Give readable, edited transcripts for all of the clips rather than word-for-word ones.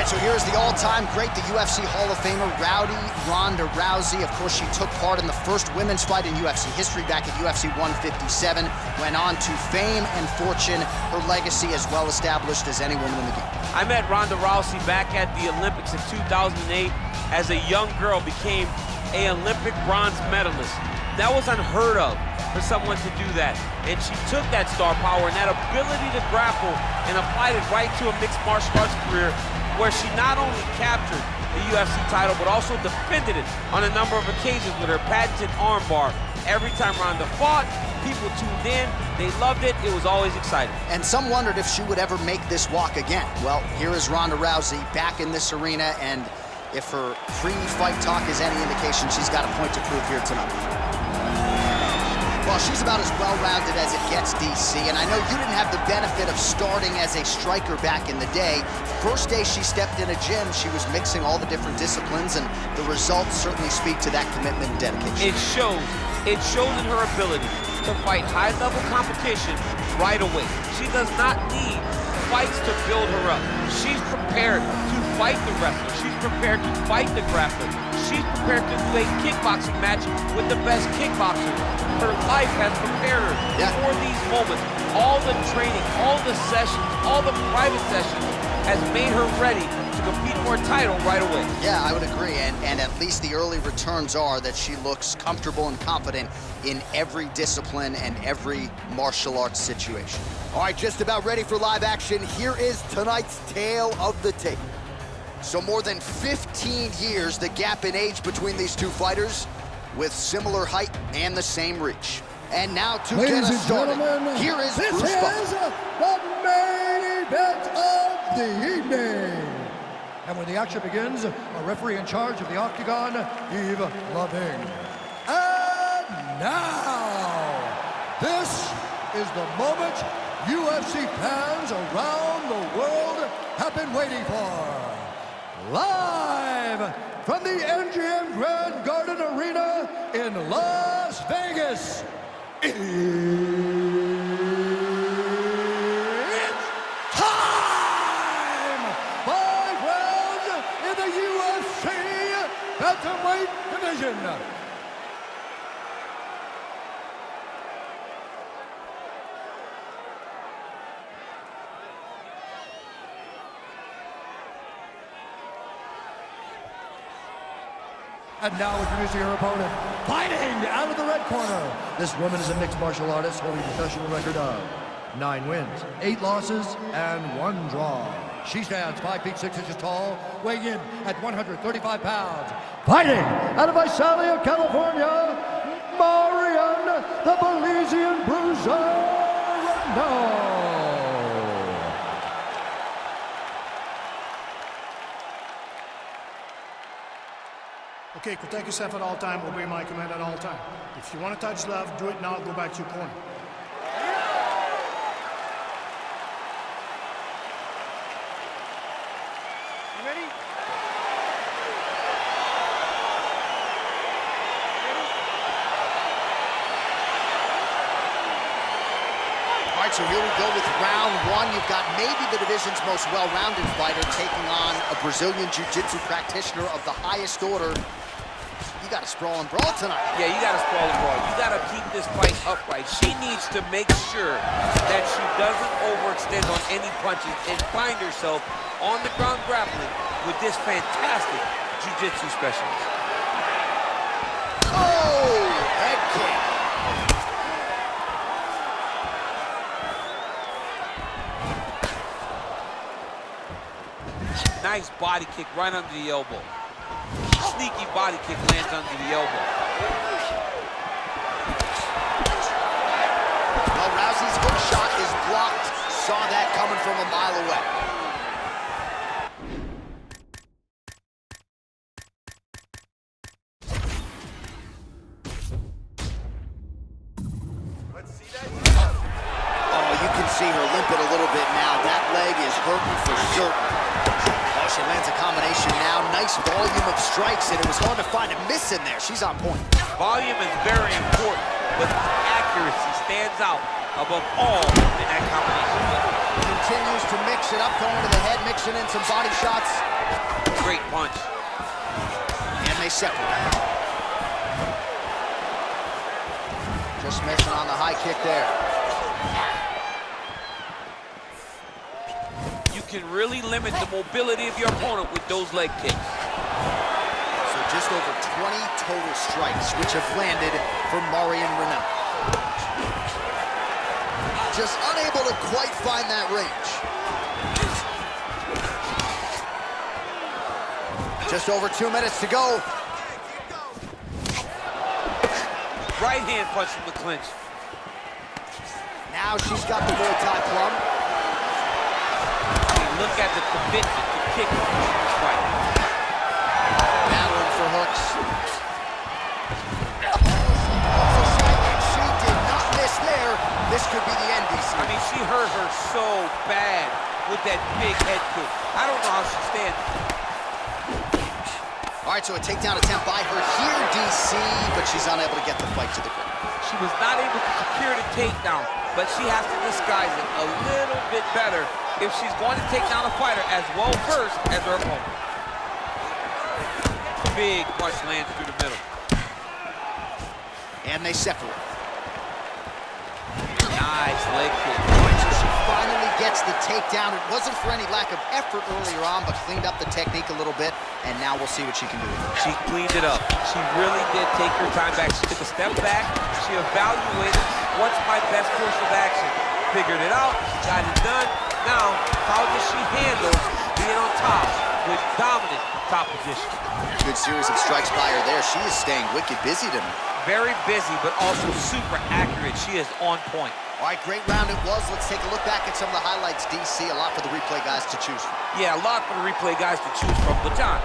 So here's the all-time great, the UFC Hall of Famer, Rowdy Ronda Rousey. Of course, she took part in the first women's fight in UFC history back at UFC 157. Went on to fame and fortune, her legacy as well established as any woman in the game. I met Ronda Rousey back at the Olympics in 2008. As a young girl, became an Olympic bronze medalist. That was unheard of for someone to do that. And she took that star power and that ability to grapple and applied it right to a mixed martial arts career, where she not only captured the UFC title, but also defended it on a number of occasions with her patented armbar. Every time Ronda fought, people tuned in, they loved it, it was always exciting. And some wondered if she would ever make this walk again. Well, here is Ronda Rousey back in this arena, and if her pre-fight talk is any indication, she's got a point to prove here tonight. Well, she's about as well-rounded as it gets, DC, and I know you didn't have the benefit of starting as a striker back in the day. First day she stepped in a gym, she was mixing all the different disciplines, and the results certainly speak to that commitment and dedication. It shows in her ability to fight high-level competition right away. She does not need fights to build her up. She's prepared to fight the wrestler. She's prepared to fight the grappler. She's prepared to do a kickboxing match with the best kickboxers. Her life has prepared her for these moments. All the training, all the sessions, all the private sessions has made her ready to compete for a title right away. Yeah, I would agree, and at least the early returns are that she looks comfortable and confident in every discipline and every martial arts situation. All right, just about ready for live action. Here is tonight's tale of the tape. So more than 15 years, the gap in age between these two fighters, with similar height and the same reach. And now to get us started, here is Bruce Buffer. This is the main event of the evening. And when the action begins, a referee in charge of the Octagon, Yves Lavigne. And now, this is the moment UFC fans around the world have been waiting for. Live from the MGM Grand Garden Arena in Las Vegas, it's time! 5 rounds in the UFC bantamweight division. And now introducing her opponent, fighting out of the red corner. This woman is a mixed martial artist holding a professional record of 9 wins, 8 losses, and 1 draw. She stands 5 feet 6 inches tall, weighing in at 135 pounds. Fighting out of Visalia, California, Marion, the Belizean Bruiser Ronda. Okay, protect yourself at all time, obey my command at all time. If you want to touch love, do it now, go back to your corner. You ready? All right, so here we go with round 1. You've got maybe the division's most well-rounded fighter taking on a Brazilian Jiu-Jitsu practitioner of the highest order. You got to sprawl and brawl tonight. Yeah, you got to sprawl and brawl. You got to keep this fight upright. She needs to make sure that she doesn't overextend on any punches and find herself on the ground grappling with this fantastic jiu-jitsu specialist. Oh, head kick. Nice body kick right under the elbow. Sneaky body kick lands under the elbow. Well, Rousey's hook shot is blocked. Saw that coming from a mile away. Oh, you can see her limping a little bit now. That leg is hurting for certain. She lands a combination now. Nice volume of strikes, and it was hard to find a miss in there. She's on point. Volume is very important, but accuracy stands out above all in that combination. Continues to mix it up, going to the head, mixing in some body shots. Great punch. And they separate. Just missing on the high kick there. You can really limit the mobility of your opponent with those leg kicks. So just over 20 total strikes, which have landed for Marion Renaud. Just unable to quite find that range. Just over 2 minutes to go. Right hand punch from the clinch. Now she's got the Muay Thai plum. Look at the commitment to kick in this fight. Battling for hooks. She did not miss there. This could be the end, DC. I mean, she hurt her so bad with that big head kick. I don't know how she stands. All right, so a takedown attempt by her here, DC, but she's unable to get the fight to the ground. She was not able to secure the takedown, but she has to disguise it a little bit better if she's going to take down a fighter as well first as her opponent. Big punch lands through the middle. And they separate. Nice leg kick. All right, so she finally gets the takedown. It wasn't for any lack of effort earlier on, but cleaned up the technique a little bit, and now we'll see what she can do with it. She cleaned it up. She really did take her time back. She took a step back. She evaluated what's my best course of action. Figured it out. Got it done. Now, how does she handle being on top with dominant top position? Good series of strikes by her there. She is staying wicked busy tonight. Very busy, but also super accurate. She is on point. All right, great round it was. Let's take a look back at some of the highlights, DC. A lot for the replay guys to choose from. Yeah, a lot for the replay guys to choose from. But John,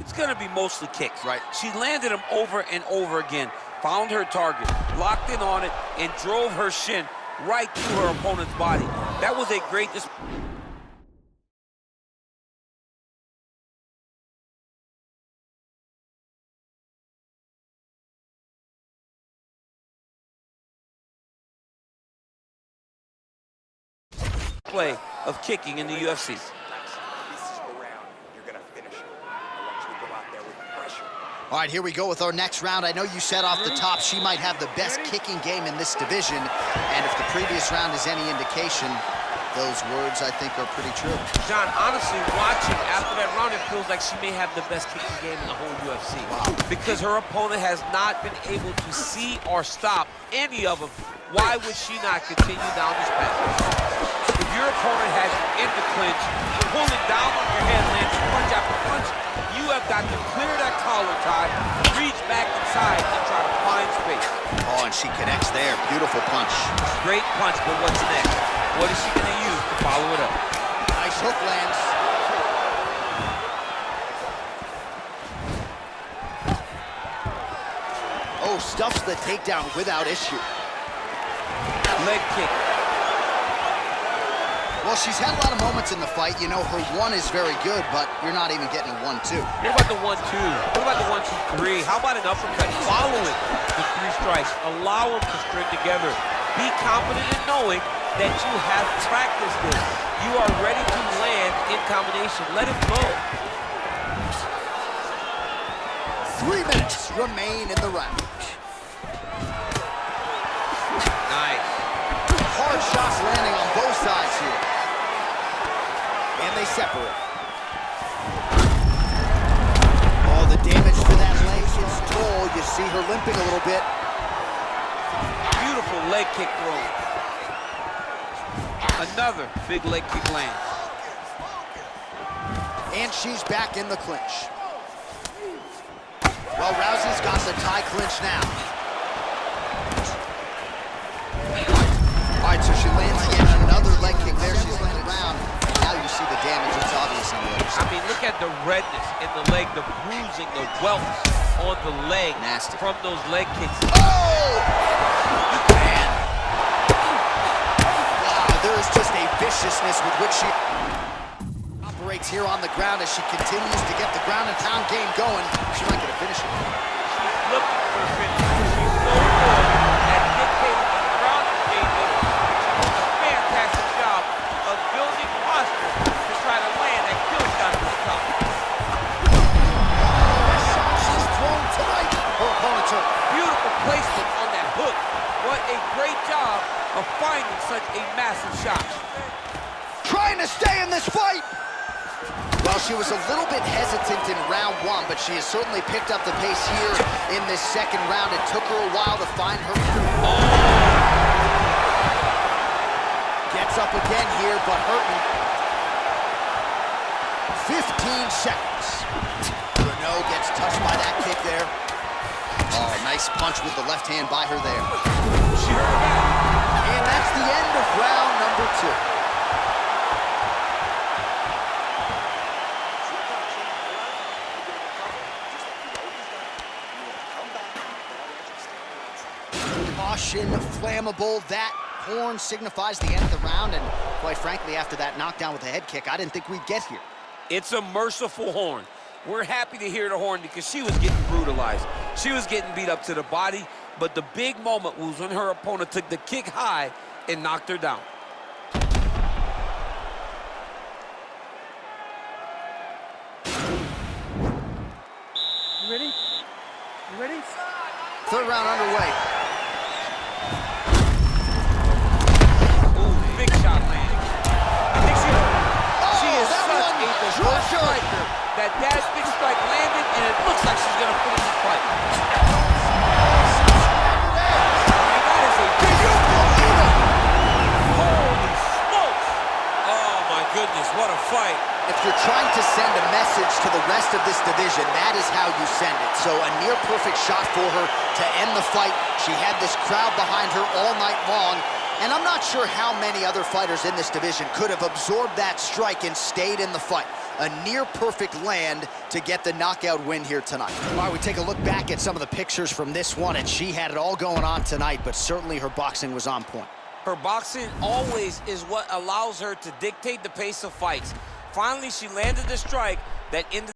it's going to be mostly kicks. Right. She landed them over and over again, found her target, locked in on it, and drove her shin right through her opponent's body. That was a great display of kicking in the UFC. All right, here we go with our next round. I know you said off the top she might have the best kicking game in this division, and if the previous round is any indication, those words, I think, are pretty true. John, honestly, watching after that round, it feels like she may have the best kicking game in the whole UFC. Wow. Because her opponent has not been able to see or stop any of them. Why would she not continue down this path? If your opponent has you in the clinch, pulling down on your head, landing punch after punch, you have got to clear that collar tie, reach back inside, and try to find space. Oh, and she connects there. Beautiful punch. Great punch, but what's next? What is she going to use to follow it up? Nice hook lands. Oh, stuffs the takedown without issue. Leg kick. Well, she's had a lot of moments in the fight. You know, her one is very good, but you're not even getting 1-2. What about the 1-2? What about the 1-2-3? How about an uppercut following the 3 strikes? Allow them to string together. Be confident in knowing that you have practiced this. You are ready to land in combination. Let it flow. 3 minutes remain in the round. Nice. Hard shots landing on both sides here. And they separate. Oh, the damage to that leg is toll. You see her limping a little bit. Beautiful leg kick throw. Another big leg kick lands. And she's back in the clinch. Well, Rousey's got the tie clinch now. All right, so she lands again. Another leg kick there. She's landed around. Now you see the damage. It's obvious on the other side. I mean, look at the redness in the leg, the bruising, the welts on the leg. Nasty. From those leg kicks. Oh! Man. Wow, there is just a viciousness with which she operates here on the ground as she continues to get the ground and pound game going. She might get a finish here. She's looking for a finish. She's so good at dictating the ground game. She does a fantastic job of building posture to try to land that kill shot at the top. She's thrown tonight. Her opponent's hurt. Beautiful placement on that hook. What a great job of finding such a massive shot. Trying to stay in this fight. Well, she was a little bit hesitant in round 1, but she has certainly picked up the pace here in this second round. It took her a while to find her. Gets up again here, but hurting. 15 seconds. Renault gets touched by that kick there. Oh, nice punch with the left hand by her there. She hurt her back. And that's the end of round number 2. Caution, flammable. That horn signifies the end of the round, and quite frankly, after that knockdown with the head kick, I didn't think we'd get here. It's a merciful horn. We're happy to hear the horn because she was getting brutalized. She was getting beat up to the body, but the big moment was when her opponent took the kick high and knocked her down. You ready? You ready? Third round underway. Ooh, big shot landing. I think she is such a diverse striker that big strike landed, and it looks like she's going to finish the fight. And that is a big holy smokes! Oh, my goodness, what a fight. If you're trying to send a message to the rest of this division, that is how you send it. So a near-perfect shot for her to end the fight. She had this crowd behind her all night long, and I'm not sure how many other fighters in this division could have absorbed that strike and stayed in the fight. A near-perfect land to get the knockout win here tonight. All right, we take a look back at some of the pictures from this one, and she had it all going on tonight, but certainly her boxing was on point. Her boxing always is what allows her to dictate the pace of fights. Finally, she landed the strike that ended